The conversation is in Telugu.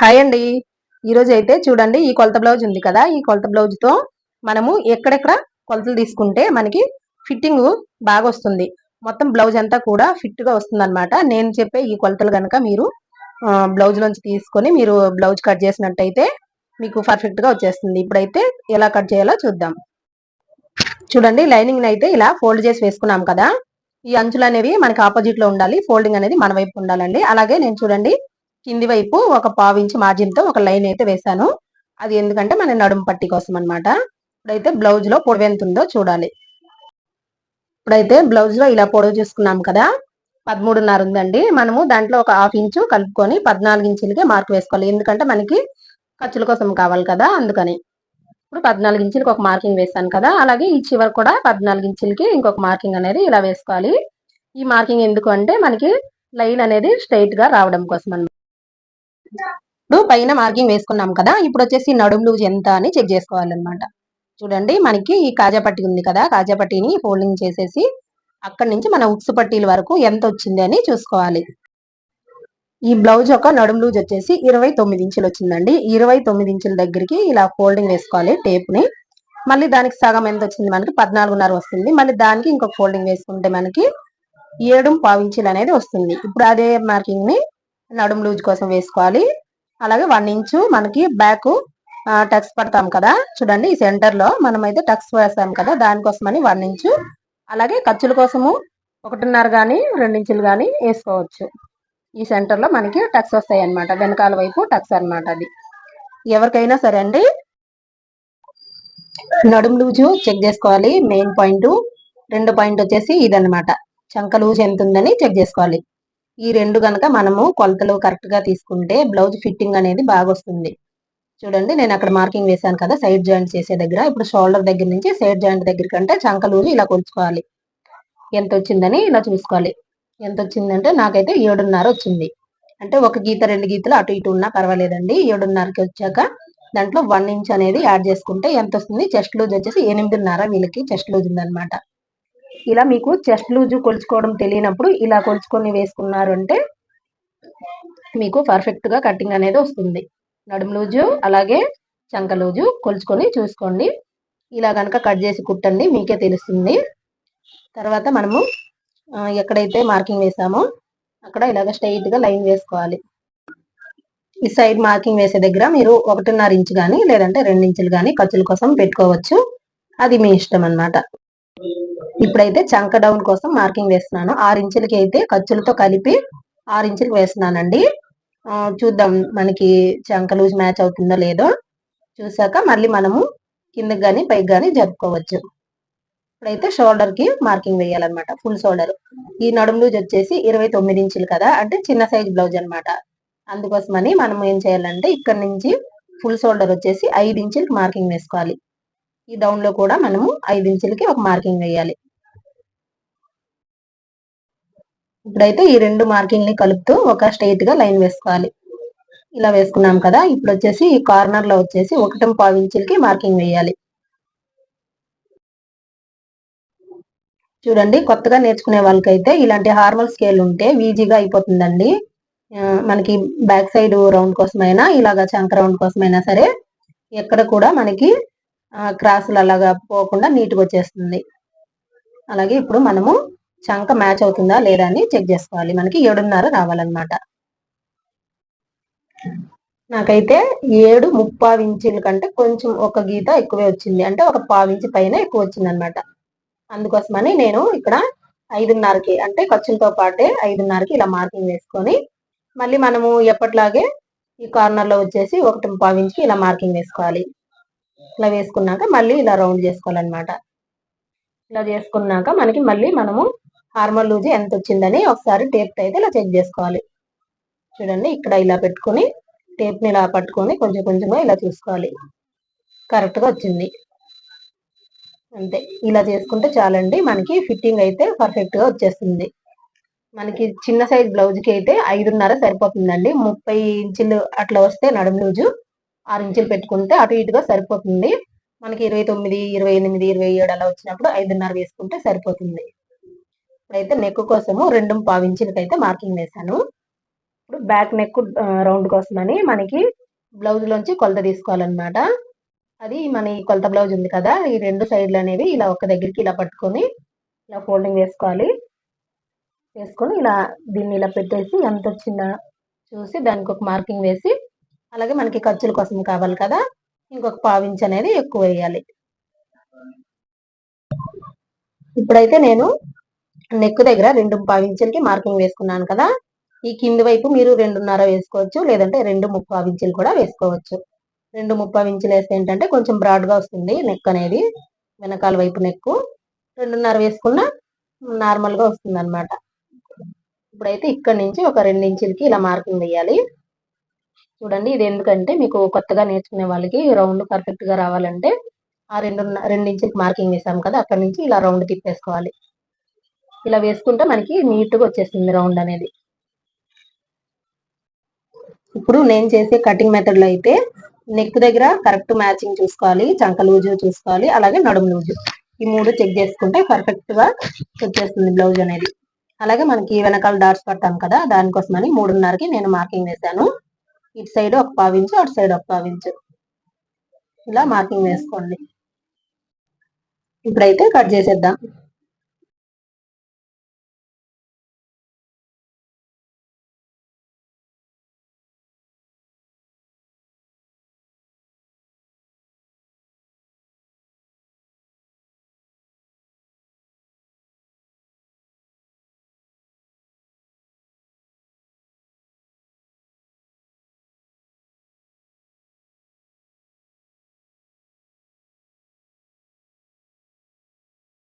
హాయ్ అండి. ఈరోజు అయితే చూడండి, ఈ కొలత బ్లౌజ్ ఉంది కదా, ఈ కొలత బ్లౌజ్ తో మనము ఎక్కడెక్కడ కొలతలు తీసుకుంటే మనకి ఫిట్టింగ్ బాగా వస్తుంది. మొత్తం బ్లౌజ్ అంతా కూడా ఫిట్ గా వస్తుంది అనమాట. నేను చెప్పే ఈ కొలతలు గనక మీరు బ్లౌజ్ నుంచి తీసుకొని మీరు బ్లౌజ్ కట్ చేసినట్టయితే మీకు పర్ఫెక్ట్ గా వచ్చేస్తుంది. ఇప్పుడైతే ఎలా కట్ చేయాలో చూద్దాం. చూడండి, లైనింగ్ అయితే ఇలా ఫోల్డ్ చేసి వేసుకున్నాం కదా, ఈ అంచులు అనేవి మనకి ఆపోజిట్ లో ఉండాలి. ఫోల్డింగ్ అనేది మన వైపు ఉండాలండి. అలాగే నేను చూడండి, కింది వైపు ఒక పావించి మార్జిన్ తో ఒక లైన్ అయితే వేసాను. అది ఎందుకంటే మన నడుము పట్టి కోసం అనమాట. ఇప్పుడైతే బ్లౌజ్ లో పొడవు ఎంత ఉందో చూడాలి. ఇప్పుడైతే బ్లౌజ్ లో ఇలా పొడవు చూసుకున్నాం కదా, 13.5 ఉందండి. మనము దాంట్లో ఒక హాఫ్ ఇంచు కలుపుకొని 14 ఇంచులకే మార్క్ వేసుకోవాలి. ఎందుకంటే మనకి ఖర్చుల కోసం కావాలి కదా, అందుకని. ఇప్పుడు 14 ఇంచులకి ఒక మార్కింగ్ వేస్తాను కదా, అలాగే ఈ చివరి కూడా 14 ఇంచులకి ఇంకొక మార్కింగ్ అనేది ఇలా వేసుకోవాలి. ఈ మార్కింగ్ ఎందుకు అంటే మనకి లైన్ అనేది స్ట్రైట్ గా రావడం కోసం అన్నమాట. ఇప్పుడు పైన మార్కింగ్ వేసుకున్నాం కదా, ఇప్పుడు వచ్చేసి నడుము లూజ్ ఎంత అని చెక్ చేసుకోవాలన్నమాట. చూడండి, మనకి ఈ కాజా పట్టి ఉంది కదా, కాజా పట్టీని ఫోల్డింగ్ చేసేసి అక్కడి నుంచి మన ఉక్సు పట్టీల వరకు ఎంత వచ్చింది అని చూసుకోవాలి. ఈ బ్లౌజ్ యొక్క నడుము లూజ్ వచ్చేసి 29 ఇంచులు వచ్చిందండి. 29 ఇంచుల దగ్గరికి ఇలా ఫోల్డింగ్ వేసుకోవాలి టేప్ ని. మళ్ళీ దానికి సగం ఎంత వచ్చింది, మనకి 14.5 వస్తుంది. మళ్ళీ దానికి ఇంకొక ఫోల్డింగ్ వేసుకుంటే మనకి 7.5 ఇంచులు అనేది వస్తుంది. ఇప్పుడు అదే మార్కింగ్ ని నడుము లూజ్ కోసం వేసుకోవాలి. అలాగే 1 ఇంచు మనకి బ్యాక్ టక్స్ పడతాం కదా, చూడండి ఈ సెంటర్ లో మనం అయితే టక్స్ వేస్తాం కదా, దానికోసమని 1 ఇంచు. అలాగే ఖర్చుల కోసము 1.5 గానీ 2 ఇంచులు గానీ వేసుకోవచ్చు. ఈ సెంటర్ లో మనకి టక్స్ వస్తాయి అనమాట, వెనకాల వైపు టక్స్ అనమాట. అది ఎవరికైనా సరే అండి. నడుము లూజు చెక్ చేసుకోవాలి. మెయిన్ పాయింట్ రెండో పాయింట్ వచ్చేసి ఇదనమాట, చంక లూజ్ ఎంత ఉందని చెక్ చేసుకోవాలి. ఈ రెండు గనక మనము కొలతలు కరెక్ట్ గా తీసుకుంటే బ్లౌజ్ ఫిట్టింగ్ అనేది బాగా వస్తుంది. చూడండి, నేను అక్కడ మార్కింగ్ వేసాను కదా సైడ్ జాయింట్ చేసే దగ్గర. ఇప్పుడు షోల్డర్ దగ్గర నుంచి సైడ్ జాయింట్ దగ్గర కంటే చంక లూజ్ ఇలా కొలుచుకోవాలి. ఎంత వచ్చిందని ఇలా చూసుకోవాలి. ఎంత వచ్చిందంటే నాకైతే 7.5 వచ్చింది. అంటే ఒక గీత 2 గీతలు అటు ఇటు ఉన్నా పర్వాలేదండి. 7.5కి వచ్చాక దాంట్లో 1 ఇంచ్ అనేది యాడ్ చేసుకుంటే ఎంత వస్తుంది, చెస్ట్ లూజ్ వచ్చేసి 8.5 వీళ్ళకి చెస్ట్ లూజ్ ఉందన్నమాట. ఇలా మీకు చెస్ట్ లూజ్ కొలుచుకోవడం తెలియనప్పుడు ఇలా కొలుచుకొని వేసుకున్నారు అంటే మీకు పర్ఫెక్ట్ గా కటింగ్ అనేది వస్తుంది. నడుము లూజు అలాగే చంక లూజు కొలుచుకొని చూసుకోండి. ఇలా కనుక కట్ చేసి కుట్టండి, మీకే తెలుస్తుంది. తర్వాత మనము ఎక్కడైతే మార్కింగ్ వేసామో అక్కడ ఇలాగ స్ట్రైట్ గా లైన్ వేసుకోవాలి. ఈ సైడ్ మార్కింగ్ వేసే దగ్గర మీరు 1.5 ఇంచు కానీ లేదంటే 2 ఇంచులు కానీ ఖర్చుల కోసం పెట్టుకోవచ్చు. అది మీ ఇష్టం అన్నమాట. ఇప్పుడైతే చంక డౌన్ కోసం మార్కింగ్ వేస్తున్నాను. 6 ఇంచులకి అయితే ఖర్చులతో కలిపి 6 ఇంచులకు వేస్తున్నానండి. చూద్దాం మనకి చంక లూజ్ మ్యాచ్ అవుతుందో లేదో చూసాక మళ్ళీ మనము కిందకి కానీ పైకి కానీ జరుపుకోవచ్చు. ఇప్పుడైతే షోల్డర్ కి మార్కింగ్ వేయాలన్నమాట, ఫుల్ షోల్డర్. ఈ నడుము లూజ్ వచ్చేసి 29 ఇంచులు కదా, అంటే చిన్న సైజ్ బ్లౌజ్ అనమాట. అందుకోసమని మనం ఏం చేయాలంటే ఇక్కడ నుంచి ఫుల్ షోల్డర్ వచ్చేసి 5 ఇంచులకి మార్కింగ్ వేసుకోవాలి. ఈ డౌన్ లో కూడా మనము 5 ఇంచులకి ఒక మార్కింగ్ వేయాలి. ఇప్పుడైతే ఈ రెండు మార్కింగ్ ని కలుపుతూ ఒక స్ట్రైట్ గా లైన్ వేసుకోవాలి. ఇలా వేసుకున్నాం కదా, ఇప్పుడు వచ్చేసి ఈ కార్నర్ లో వచ్చేసి 1.5 ఇంచులకి మార్కింగ్ వేయాలి. చూడండి, కొత్తగా నేర్చుకునే వాళ్ళకైతే ఇలాంటి హార్మల్ స్కేల్ ఉంటే ఈజీగా అయిపోతుందండి. మనకి బ్యాక్ సైడ్ రౌండ్ కోసమైనా ఇలాగా చంక రౌండ్ కోసమైనా సరే ఎక్కడ కూడా మనకి క్రాసులు అలాగా పోకుండా నీట్గా వచ్చేస్తుంది. అలాగే ఇప్పుడు మనము చంక మ్యాచ్ అవుతుందా లేదా అని చెక్ చేసుకోవాలి. మనకి 7.5 రావాలన్నమాట. నాకైతే 7.75 ఇంచుల కంటే కొంచెం ఒక గీత ఎక్కువే వచ్చింది, అంటే ఒక 1/4 ఇంచు పైన ఎక్కువ వచ్చింది అనమాట. అందుకోసమని నేను ఇక్కడ 5.5కి అంటే ఖర్చులతో పాటే 5.5కి ఇలా మార్కింగ్ వేసుకొని మళ్ళీ మనము ఎప్పట్లాగే ఈ కార్నర్ లో వచ్చేసి 1.5 ఇంచుకి ఇలా మార్కింగ్ వేసుకోవాలి. ఇలా వేసుకున్నాక మళ్ళీ ఇలా రౌండ్ చేసుకోవాలన్నమాట. ఇలా చేసుకున్నాక మనకి మళ్ళీ మనము హార్మల్ లూజ్ ఎంత వచ్చిందని ఒకసారి టేప్ అయితే ఇలా చెక్ చేసుకోవాలి. చూడండి, ఇక్కడ ఇలా పెట్టుకొని టేప్ ని ఇలా పట్టుకొని కొంచెం కొంచెంగా ఇలా చూసుకోవాలి. కరెక్ట్ గా వచ్చింది. అంతే, ఇలా చేసుకుంటే చాలండి, మనకి ఫిట్టింగ్ అయితే పర్ఫెక్ట్ గా వచ్చేస్తుంది. మనకి చిన్న సైజ్ బ్లౌజ్ కి అయితే 5.5 సరిపోతుందండి. 30 ఇంచులు అట్లా వస్తే నడుము లూజు 6 ఇంచులు పెట్టుకుంటే అటు ఇటుగా సరిపోతుంది. మనకి 29, 28, 27 అలా వచ్చినప్పుడు 5.5 వేసుకుంటే సరిపోతుంది. ఇప్పుడైతే నెక్ కోసము 2.5 ఇంచులకి అయితే మార్కింగ్ వేసాను. ఇప్పుడు బ్యాక్ నెక్ రౌండ్ కోసమని మనకి బ్లౌజ్ లోంచి కొలత తీసుకోవాలన్నమాట. అది మన ఈ కొలత బ్లౌజ్ ఉంది కదా, ఈ 2 సైడ్లు అనేవి ఇలా ఒక దగ్గరికి ఇలా పట్టుకొని ఇలా ఫోల్డింగ్ వేసుకోవాలి. వేసుకొని ఇలా దీన్ని ఇలా పెట్టేసి ఎంత వచ్చిందా చూసి దానికి ఒక మార్కింగ్ వేసి, అలాగే మనకి ఖర్చుల కోసం కావాలి కదా, ఇంకొక పావించి అనేది ఎక్కువ వేయాలి. ఇప్పుడైతే నేను నెక్ దగ్గర 2 ఇంచులకి మార్కింగ్ వేసుకున్నాను కదా, ఈ కింది వైపు మీరు 2.5 వేసుకోవచ్చు, లేదంటే 2.75 ఇంచులు కూడా వేసుకోవచ్చు. 2.75 ఇంచులు వేస్తే ఏంటంటే కొంచెం బ్రాడ్గా వస్తుంది నెక్ అనేది, వెనకాల వైపు నెక్. 2.5 వేసుకున్న నార్మల్గా వస్తుంది అనమాట. ఇప్పుడైతే ఇక్కడ నుంచి ఒక 2 ఇంచులకి ఇలా మార్కింగ్ వేయాలి. చూడండి, ఇది ఎందుకంటే మీకు కొత్తగా నేర్చుకునే వాళ్ళకి రౌండ్ పర్ఫెక్ట్గా రావాలంటే ఆ 2 ఇంచులకి మార్కింగ్ వేసాం కదా, అక్కడ నుంచి ఇలా రౌండ్ తిప్పేసుకోవాలి. ఇలా వేసుకుంటే మనకి నీట్గా వచ్చేస్తుంది రౌండ్ అనేది. ఇప్పుడు నేను చేసే కటింగ్ మెథడ్లో అయితే నెక్ దగ్గర కరెక్ట్ మ్యాచింగ్ చూసుకోవాలి, చంక లూజు చూసుకోవాలి, అలాగే నడుము లూజు, ఈ 3 చెక్ చేసుకుంటే పర్ఫెక్ట్గా వచ్చేస్తుంది బ్లౌజ్ అనేది. అలాగే మనకి వెనకాల డాట్స్ పడతాం కదా, దానికోసమని 3.5కి నేను మార్కింగ్ వేసాను. ఇటు సైడ్ ఒక 1/4 ఇంచు, అటు సైడ్ ఒక 1/4 ఇంచు ఇలా మార్కింగ్ వేసుకోండి. ఇప్పుడైతే కట్ చేసేద్దాం.